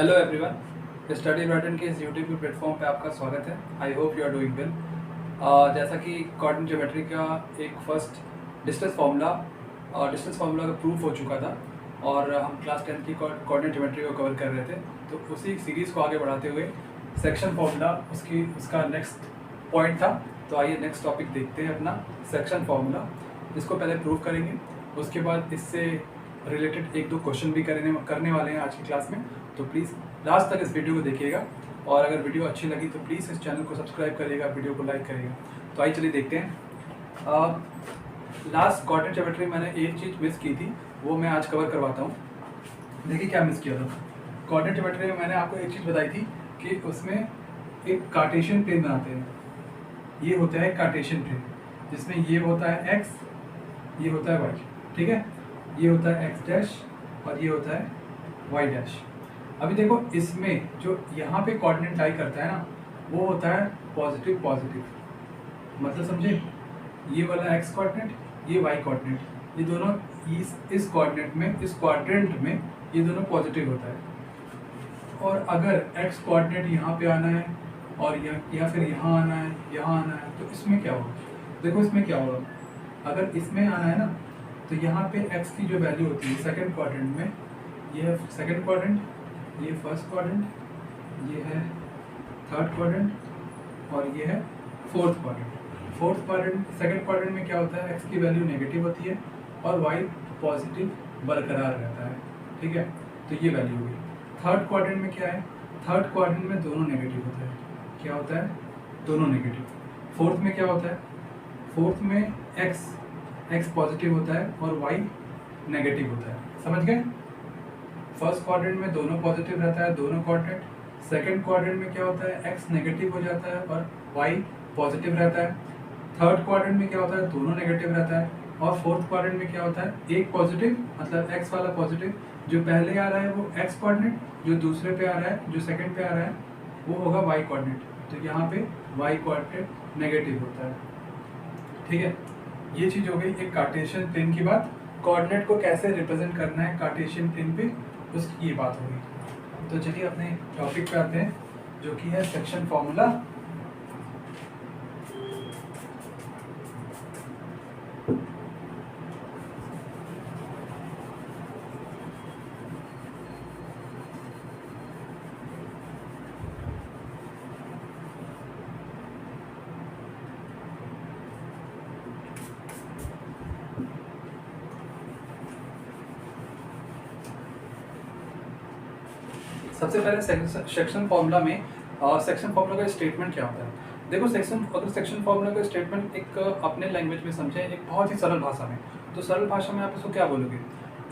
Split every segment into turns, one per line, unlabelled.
Hello everyone, study Brighton के इस YouTube platform पे आपका स्वागत है। I hope you are doing well. जैसा कि कोऑर्डिनेट ज्योमेट्री का एक फर्स्ट डिस्टेंस फार्मूला का प्रूफ हो चुका था और हम क्लास 10 की कोऑर्डिनेट ज्योमेट्री को कवर कर रहे थे, तो उसी सीरीज़ को आगे बढ़ाते हुए सेक्शन फार्मूला उसका नेक्स्ट पॉइंट था। तो आइए नेक्स्ट टॉपिक देखते हैं अपना सेक्शन फार्मूला। इसको पहले प्रूव करेंगे, उसके बाद इससे रिलेटेड एक दो क्वेश्चन भी करने वाले हैं आज की क्लास में। तो प्लीज़ लास्ट तक इस वीडियो को देखिएगा और अगर वीडियो अच्छी लगी तो प्लीज़ इस चैनल को सब्सक्राइब करिएगा, वीडियो को लाइक करिएगा। तो आइए चलिए देखते हैं। लास्ट कोऑर्डिनेट ज्योमेट्री में मैंने एक चीज़ मिस की थी, वो मैं आज कवर करवाता हूँ। देखिए क्या मिस किया था। कोऑर्डिनेट ज्योमेट्री में मैंने आपको एक चीज़ बताई थी कि उसमें एक कार्टेशियन प्लेन बनाते हैं। ये होता है कार्टेशियन प्लेन, जिसमें ये होता है एक्स, ये होता है वाई, ठीक है। ये होता है एक्स डैश और ये होता है वाई डैश। अभी देखो, इसमें जो यहाँ पे कोऑर्डिनेट लाई करता है ना, वो होता है पॉजिटिव पॉजिटिव। मतलब समझे, ये वाला एक्स कोऑर्डिनेट, ये वाई कोऑर्डिनेट, ये दोनों इस कोऑर्डिनेट में, इस क्वाड्रेंट में ये दोनों पॉजिटिव होता है। और अगर एक्स कोऑर्डिनेट यहाँ पे आना है और या फिर यहाँ आना है, यहाँ आना है, तो इसमें क्या होगा। देखो इसमें क्या होगा, अगर इसमें आना है ना, तो यहाँ पे x की जो वैल्यू होती है सेकंड क्वाड्रेंट में, ये है सेकंड क्वाड्रेंट, ये फर्स्ट क्वाड्रेंट, ये है थर्ड क्वाड्रेंट और ये है fourth quadrant. Fourth quadrant second quadrant में क्या होता है, x की वैल्यू नेगेटिव होती है और y पॉजिटिव बरकरार रहता है, ठीक है। तो ये वैल्यू होगी। थर्ड क्वाड्रेंट में क्या है, थर्ड क्वाड्रेंट में दोनों नेगेटिव होता है। क्या होता है, दोनों नेगेटिव। फोर्थ में क्या होता है, फोर्थ में x पॉजिटिव होता है और y नेगेटिव होता है। समझ गए। फर्स्ट क्वाड्रेंट में दोनों पॉजिटिव रहता है, दोनों क्वाड्रेंट। सेकंड क्वाड्रेंट में क्या होता है, x नेगेटिव हो जाता है और y पॉजिटिव रहता है। थर्ड क्वाड्रेंट में क्या होता है, दोनों नेगेटिव रहता है। और फोर्थ क्वाड्रेंट में क्या होता है, एक पॉजिटिव, मतलब x वाला पॉजिटिव जो पहले आ रहा है वो x क्वाड्रेंट, जो दूसरे पे आ रहा है, जो सेकंड पे आ रहा है वो होगा y क्वाड्रेंट। तो यहाँ पे y क्वाड्रेंट नेगेटिव होता है, ठीक है। ये चीज़ हो गई एक कार्टेशियन प्लेन की बात। कोऑर्डिनेट को कैसे रिप्रेजेंट करना है कार्टेशियन प्लेन पे, उसकी ये बात होगी। तो चलिए अपने टॉपिक पे आते हैं, जो कि है सेक्शन फार्मूला। सबसे पहले सेक्शन फार्मूला में सेक्शन फार्मूला का स्टेटमेंट क्या होता है। देखो, अगर सेक्शन फार्मूला का स्टेटमेंट एक अपने लैंग्वेज में समझें, एक बहुत ही सरल भाषा में, तो सरल भाषा में आप इसको क्या बोलोगे।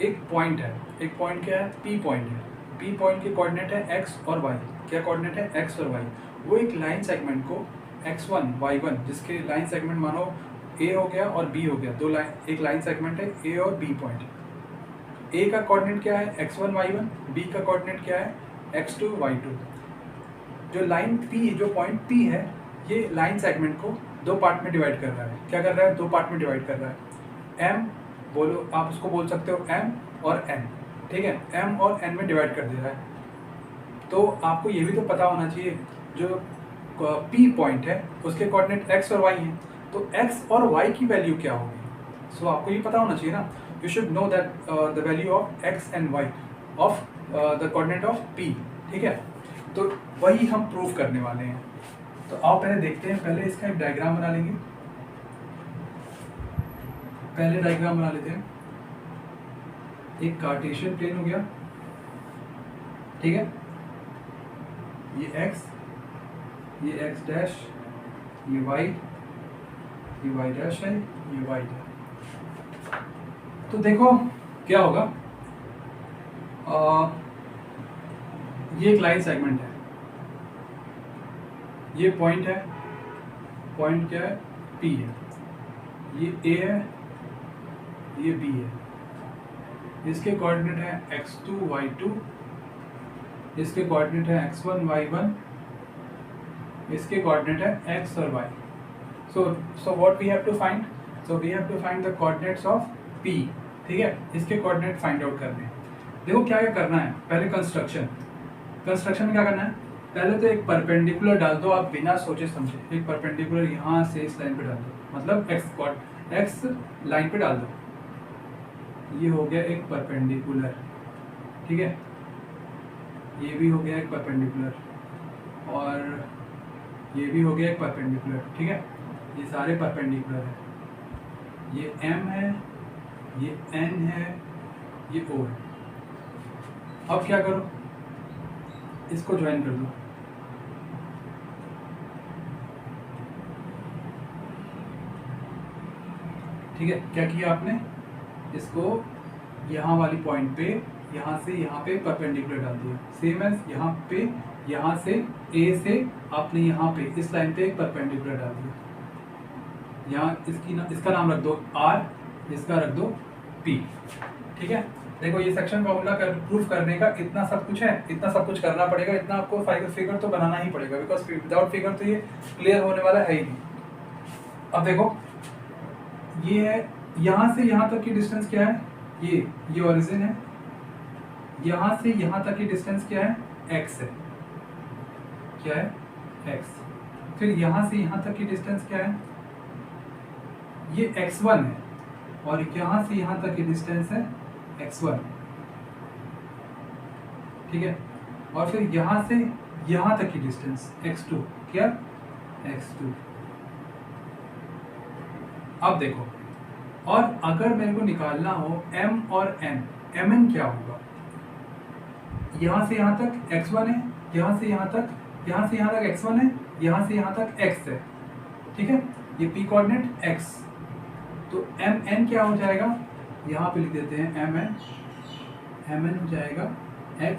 एक पॉइंट है, एक पॉइंट क्या है, पी पॉइंट है। पी पॉइंट की कोऑर्डिनेट है एक्स और वाई। क्या कोऑर्डिनेट है, एक्स और वाई। वो एक लाइन सेगमेंट को x1 y1, जिसके लाइन सेगमेंट मानो ए हो गया और बी हो गया, दो लाइन, एक लाइन सेगमेंट है ए और बी पॉइंट। ए का कोऑर्डिनेट क्या है, x1 y1, बी का कोऑर्डिनेट क्या है, x2 y2। जो लाइन P, जो पॉइंट P है, ये लाइन सेगमेंट को दो पार्ट में डिवाइड कर रहा है। क्या कर रहा है, दो पार्ट में डिवाइड कर रहा है। M बोलो, आप उसको बोल सकते हो M और N, ठीक है। M और N में डिवाइड कर दे रहा है। तो आपको ये भी तो पता होना चाहिए, जो P पॉइंट है उसके कोऑर्डिनेट x और y हैं, तो x और y की वैल्यू क्या होगी। सो आपको ये पता होना चाहिए ना, you should know that the value of x and y of the coordinate of P, ठीक है। तो वही हम प्रूव करने वाले हैं। तो आओ पहले देखते हैं, पहले इसका एक डायग्राम बना लेंगे। पहले डायग्राम बना लेते हैं। एक कार्टेशियन प्लेन हो गया, ठीक है। ये x, ये x डैश, ये y डैश है, ये y डैश। तो देखो क्या होगा, ये एक लाइन सेगमेंट है, ये पॉइंट है, पॉइंट क्या है, P है, ये A है, ये B है। इसके कोऑर्डिनेट है x2 y2, इसके कोऑर्डिनेट है x1 y1, इसके कोऑर्डिनेट है x और y। So what we have to find, so we have to find the coordinates of P, ठीक है। इसके कोऑर्डिनेट फाइंड आउट करने हैं। देखो क्या क्या करना है, पहले कंस्ट्रक्शन में क्या करना है, पहले तो एक परपेंडिकुलर डाल दो आप बिना सोचे समझे, एक परपेंडिकुलर यहाँ से इस लाइन पे डाल दो, मतलब एक्स लाइन पे डाल दो, ये हो गया एक परपेंडिकुलर, ठीक है, ये भी हो गया एक परपेंडिकुलर, और ये भी हो गया एक परपेंडिकुलर, ठीक है, ये सारे परपेंडिकुलर है, ये M है, ये N है, ये O है। अब क्या करो, इसको ज्वाइन कर दो, ठीक है। क्या किया आपने, इसको यहाँ वाली पॉइंट पे यहाँ से यहाँ पे परपेंडिकुलर डाल दिया, सेम एज यहाँ पे, यहाँ से A से आपने यहाँ पे इस लाइन पे एक परपेंडिकुलर डाल दिया, यहाँ इसका नाम रख दो R, इसका रख दो P, ठीक है। देखो ये सेक्शन फॉर्मूला प्रूफ करने का इतना सब कुछ है, इतना सब कुछ करना पड़ेगा, इतना आपको फिगर तो बनाना ही पड़ेगा, बिकॉज विदाउट फिगर तो ये क्लियर होने वाला है ही नहीं। अब देखो ये है, यहाँ से यहाँ तक की डिस्टेंस क्या है, ये ओरिजिन है, यहाँ से यहाँ तक की डिस्टेंस क्या है, x है, क्या है, x। फिर यहाँ से यहाँ तक की डिस्टेंस क्या है, ये x1 है, और यहाँ से यहाँ तक की डिस्टेंस है x1, ठीक है। और फिर यहाँ से यहाँ तक की डिस्टेंस x2, क्या, x2। अब देखो, और अगर मेरे को निकालना हो m और n, mn क्या होगा, यहाँ से यहाँ तक x1 है, यहाँ से यहाँ तक x1 है, यहाँ से यहाँ तक x है, ठीक है, ये p कोऑर्डिनेट x, तो mn क्या हो जाएगा, यहाँ पे लिख देते हैं mn हो जाएगा x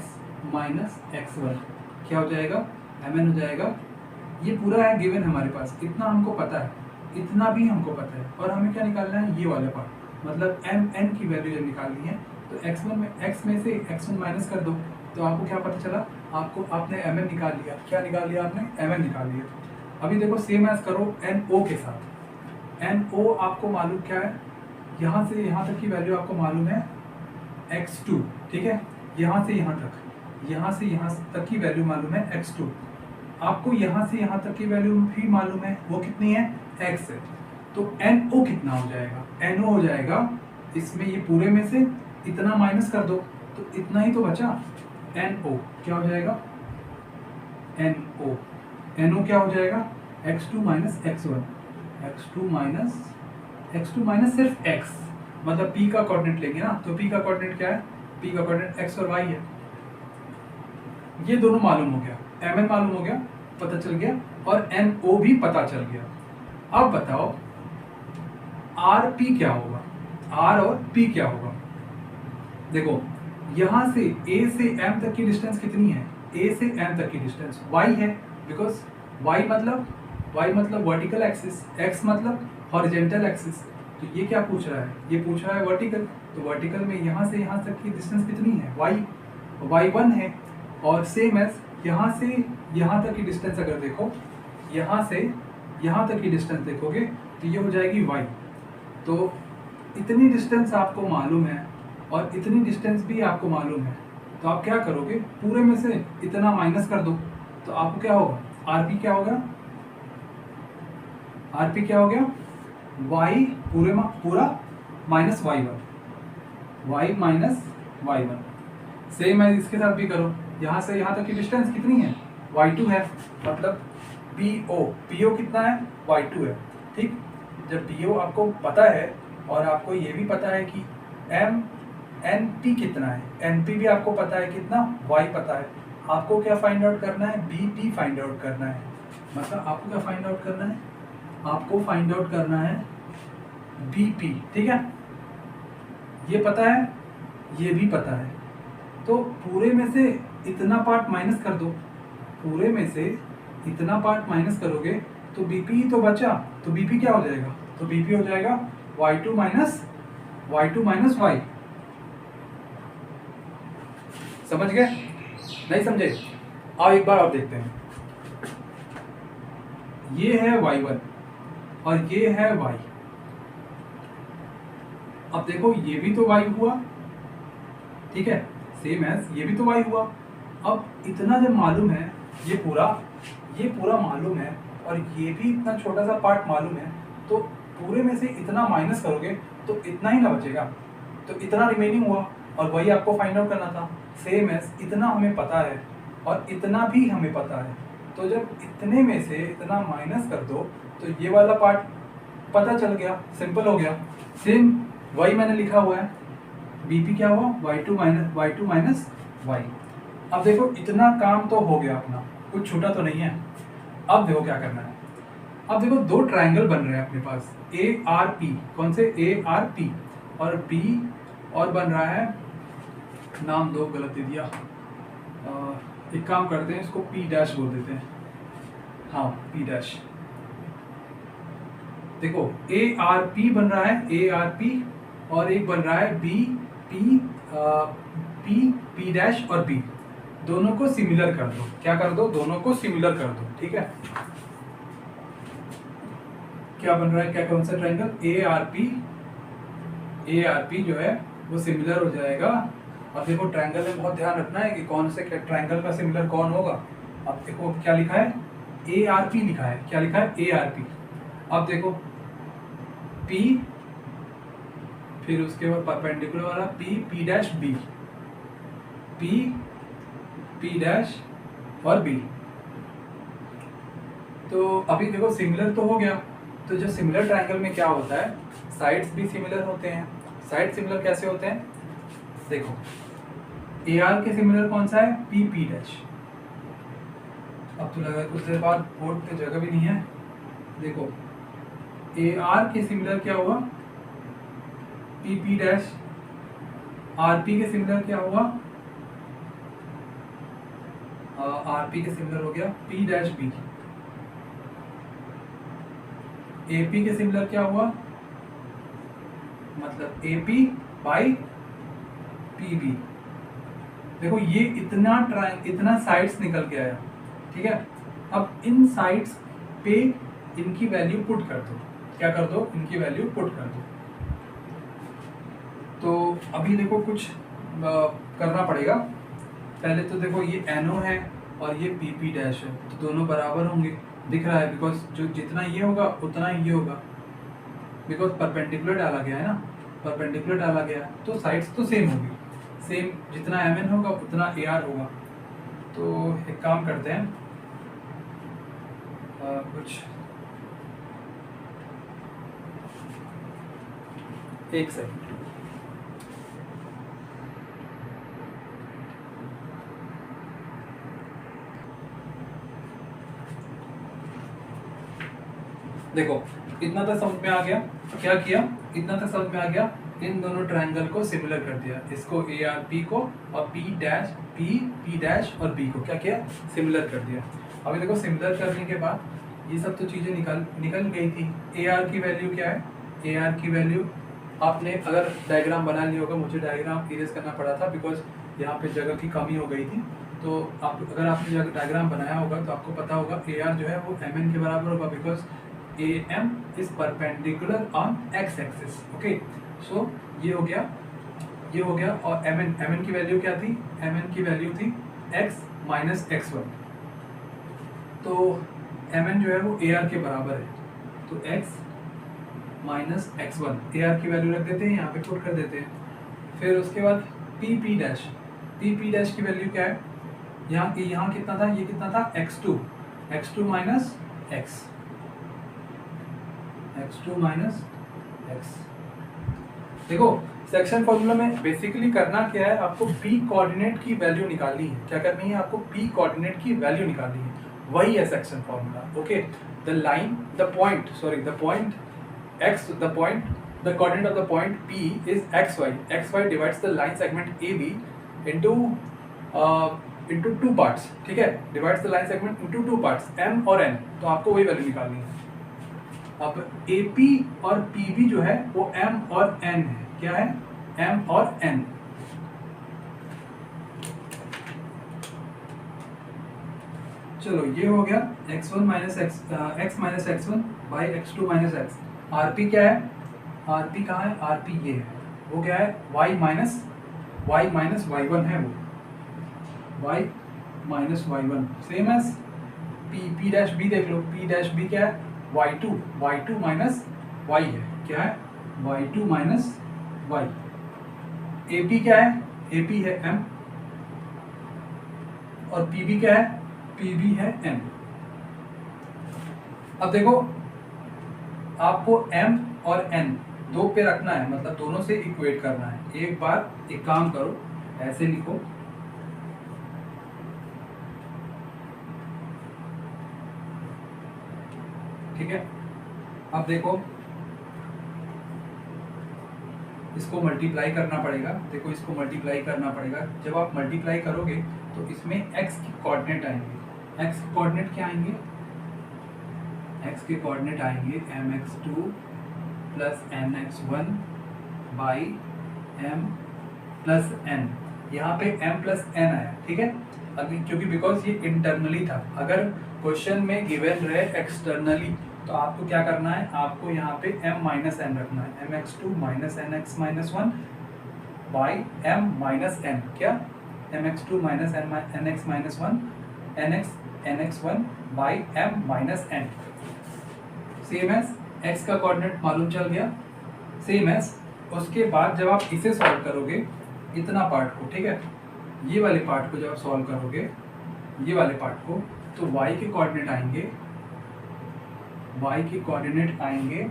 माइनस x1, क्या हो जाएगा, mn हो जाएगा, ये पूरा है गिवन हमारे पास, इतना हमको पता है, इतना भी हमको पता है, और हमें क्या निकालना है, ये वाला पार्ट, मतलब mn की वैल्यू जब निकालनी है तो x में से x1 माइनस कर दो, तो आपको क्या पता चला, आपने mn निकाल लिया, क्या निकाल लिया आपने, mn निकाल लिया। अभी देखो सेम एज करो no के साथ, no आपको मालूम क्या है, यहाँ से यहाँ तक की वैल्यू आपको मालूम है x2, ठीक है, यहाँ से यहाँ तक की वैल्यू मालूम है x2, आपको यहाँ से यहाँ तक की वैल्यू भी मालूम है, वो कितनी है, x है, तो no कितना हो जाएगा, no हो जाएगा, इसमें ये पूरे में से इतना माइनस कर दो तो इतना ही तो बचा, no क्या हो जाएगा, no क्या हो जाएगा, x2 minus x1, x2 minus सिर्फ x, मतलब p का कोऑर्डिनेट लेंगे ना, तो p का कोऑर्डिनेट क्या है, p का कोऑर्डिनेट x और y है, ये दोनों मालूम हो गया, mn मालूम हो गया, पता चल गया, और no भी पता चल गया। अब बताओ rp क्या होगा, r और p क्या होगा। देखो यहाँ से a से m तक की डिस्टेंस कितनी है, a से m तक की डिस्टेंस y है, बिकॉज y मतलब वर्टिकल एक्सिस, x मतलब हॉरिजॉन्टल एक्सिस, तो ये क्या पूछ रहा है, ये पूछ रहा है वर्टिकल, तो वर्टिकल में यहाँ से यहाँ तक की डिस्टेंस कितनी है, y1 है, और सेम एज यहाँ से यहाँ तक की डिस्टेंस अगर देखो, यहाँ से यहाँ तक की डिस्टेंस देखोगे तो ये हो जाएगी y, तो इतनी डिस्टेंस आपको मालूम है और इतनी डिस्टेंस भी आपको मालूम है, तो आप क्या करोगे, पूरे में से इतना माइनस कर दो, तो आपको क्या होगा, rp क्या होगा, rp क्या हो गया, y पूरा minus y minus y1, same है इसके साथ भी करो, यहाँ से यहाँ तक की डिस्टेंस कितनी है, y2 है, मतलब PO कितना है, y2 है, ठीक। जब PO आपको पता है और आपको ये भी पता है कि NP कितना है, NP भी आपको पता है कितना, y पता है, आपको क्या फाइंड आउट करना है, BP फाइंड आउट करना है, मतलब आपको क्या फाइंड आउट करना है, आपको फाइंड आउट करना है BP, ठीक है, ये पता है, ये भी पता है, तो पूरे में से इतना पार्ट माइनस कर दो, पूरे में से इतना पार्ट माइनस करोगे तो BP ही तो बचा, तो BP क्या हो जाएगा, तो BP हो जाएगा y2 माइनस y, समझ गए, नहीं समझे, आओ एक बार और देखते हैं, ये है y1 और ये है y, अब देखो ये भी तो y हुआ, ठीक है, सेम एज ये भी तो y हुआ, अब इतना जब मालूम है, ये पूरा मालूम है और ये भी इतना छोटा सा पार्ट मालूम है, तो पूरे में से इतना माइनस करोगे तो इतना ही ना बचेगा, तो इतना रिमेनिंग हुआ और वही आपको फाइंड आउट करना था। सेम एज इतना हमें पता है और इतना भी हमें पता है, तो जब इतने में से इतना माइनस कर दो तो ये वाला पार्ट पता चल गया, सिंपल हो गया। सेम वही मैंने लिखा हुआ है, बीपी क्या हुआ, y2 माइनस y। अब देखो इतना काम तो हो गया अपना, कुछ छूटा तो नहीं है। अब देखो क्या करना है। अब देखो दो ट्रायंगल बन रहे हैं अपने पास, ए आर पी, कौन से, ए आर पी, और बी और बन रहा है, नाम दो गलत दे दिया, एक काम करते हैं इसको पी डैश बोल देते हैं, हाँ पी डैश। देखो ए आर पी बन रहा है, ए आर पी, और एक बन रहा है बी पी, पी डैश और बी, दोनों को सिमिलर कर दो। क्या कर दो, दोनों को सिमिलर कर दो, ठीक है। क्या बन रहा है, क्या कौन सा ट्रायंगल, ए आर पी जो है वो सिमिलर हो जाएगा। अब देखो ट्रायंगल में बहुत ध्यान रखना है कि कौन से ट्रायंगल का सिमिलर कौन होगा। अब देखो क्या लिखा है, ए आर पी लिखा है, क्या लिखा है, ए आर पी। अब देखो पी, फिर उसके बाद परपेंडिकुलर वाला P dash B, P dash और बी। तो अभी देखो सिमिलर तो हो गया, तो जो सिमिलर ट्रायंगल में क्या होता है, साइड्स भी सिमिलर होते हैं। साइड सिमिलर कैसे होते हैं, देखो ए आर के सिमिलर कौन सा है, पी डैश। अब तो लगा कुछ देर बाद बोर्ड पे जगह भी नहीं है, देखो ए आर के सिमिलर क्या हुआ, पी डैश, आर पी के सिमिलर क्या हुआ, आर पी के सिमिलर हो गया P dash B. A P के सिमिलर क्या हुआ, मतलब A P by P B. देखो ये इतना साइड्स निकल के आया, ठीक है। अब इन साइड्स पे इनकी वैल्यू पुट कर दो, क्या कर दो, इनकी वैल्यू पुट कर दो। तो अभी देखो कुछ करना पड़ेगा। पहले तो देखो ये NO है और ये PP डैश है, तो दोनों बराबर होंगे, दिख रहा है, बिकॉज जो जितना ये होगा उतना ही ये होगा, बिकॉज परपेंडिकुलर डाला गया है ना, परपेंडिकुलर डाला गया है, तो साइड्स तो सेम होगी, सेम जितना MN होगा उतना AR होगा। तो एक काम करते हैं, कुछ एक सेकंड, देखो इतना तक समझ में आ गया, क्या किया, इतना तक समझ में आ गया, इन दोनों ट्रायंगल को सिमिलर कर दिया, इसको ए आर पी को और पी डैश और बी को क्या किया, सिमिलर कर दिया। अभी देखो सिमिलर करने के बाद ये सब तो चीज़ें निकल गई थी। ए आर की वैल्यू क्या है, ए आर की वैल्यू आपने अगर डायग्राम बना लिया होगा, मुझे डायग्राम इरेज करना पड़ा था बिकॉज यहाँ पे जगह की कमी हो गई थी, तो आप अगर आपने डायग्राम बनाया होगा तो आपको पता होगा ए आर जो है वो एम एन के बराबर होगा, because A M is perpendicular on X axis. Okay, so ये हो गया और एम एन की वैल्यू क्या थी, एम एन की वैल्यू थी एक्स माइनस एक्स वन, तो एम एन जो है वो ए आर के बराबर है, तो x minus x one, A R की वैल्यू रख देते हैं, यहाँ पे पुट कर देते हैं। फिर उसके बाद पी डैश की वैल्यू क्या है, यहाँ कितना था, ये कितना था, x2 माइनस x। देखो सेक्शन फॉर्मूला में बेसिकली करना क्या है, आपको p कोऑर्डिनेट की वैल्यू निकालनी है। क्या करनी है आपको, p कोऑर्डिनेट की वैल्यू निकालनी है, वही है section formula. Okay, the coordinate of the point P is xy divides the line segment AB into two parts, ठीक है, divides the line segment into two parts, m और n, तो आपको वही वैल्यू निकालनी है। अब AP और PB जो है वो m और n है, क्या है, m और n। चलो ये हो गया x1 minus x1 by x2 minus x। RP क्या है, RP कहाँ है, RP ये है, वो क्या है, y माइनस y1 है, वो y minus y1 same as p dash b देख लो, p डैश b क्या है y2 माइनस y है, क्या है y2 माइनस y। AP क्या है, AP है m, और PB क्या है, PB है n। अब देखो आपको m और n दो पे रखना है, मतलब दोनों से इक्वेट करना है। एक बार एक काम करो, ऐसे लिखो, ठीक है। अब देखो इसको मल्टीप्लाई करना पड़ेगा, देखो इसको मल्टीप्लाई करना पड़ेगा। जब आप मल्टीप्लाई करोगे तो इसमें x की कोऑर्डिनेट आएंगे। x के कोऑर्डिनेट क्या आएंगे, x के कोऑर्डिनेट आएंगे mx2 plus nx1 by m plus n। यहाँ पे m प्लस n आया, ठीक है। अभी क्योंकि बिकॉज ये इंटरनली था, अगर क्वेश्चन में गिवन रहे एक्सटर्नली तो आपको क्या करना है, आपको यहाँ पे m माइनस n रखना है, mx2 minus nx minus 1 by m minus n, क्या mx2 minus nx minus 1 nx1 by m minus n। Same as x का कोऑर्डिनेट मालूम चल गया, सेम एज उसके बाद जब आप इसे सॉल्व करोगे इतना पार्ट को, ठीक है, ये वाले पार्ट को जब आप सॉल्व करोगे, ये वाले पार्ट को, तो y के कोऑर्डिनेट आएंगे, y के कोऑर्डिनेट आएंगे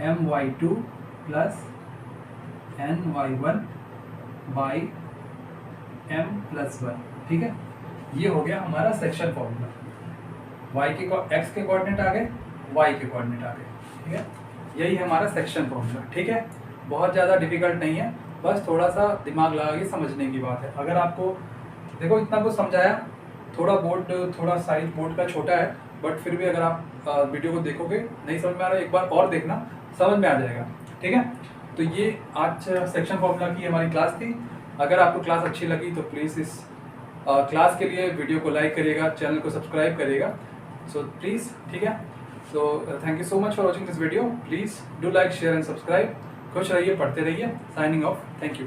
my2 plus ny1 by m plus 1, ठीक है। ये हो गया हमारा सेक्शन फॉर्मूला। y के x के कोऑर्डिनेट आ गए, y के कोऑर्डिनेट आ गए, ठीक है। यही हमारा सेक्शन फॉर्मूला, ठीक है। बहुत ज़्यादा डिफिकल्ट नहीं है, बस थोड़ा सा दिमाग लगा के समझने की बात है। अगर आपको देखो इतना कुछ समझाया, थोड़ा साइज बोर्ड का छोटा है, बट फिर भी अगर आप वीडियो को देखोगे, नहीं समझ में आ रहा है एक बार और देखना, समझ में आ जाएगा, ठीक है। तो ये आज सेक्शन फॉर्मूला की हमारी क्लास थी। अगर आपको क्लास अच्छी लगी तो प्लीज़ इस क्लास के लिए वीडियो को लाइक करिएगा, चैनल को सब्सक्राइब करिएगा, सो प्लीज़, ठीक है। So thank you so much for watching this video. Please do like, share and subscribe. खुश रहिए, पढ़ते रहिए। Signing off, thank you.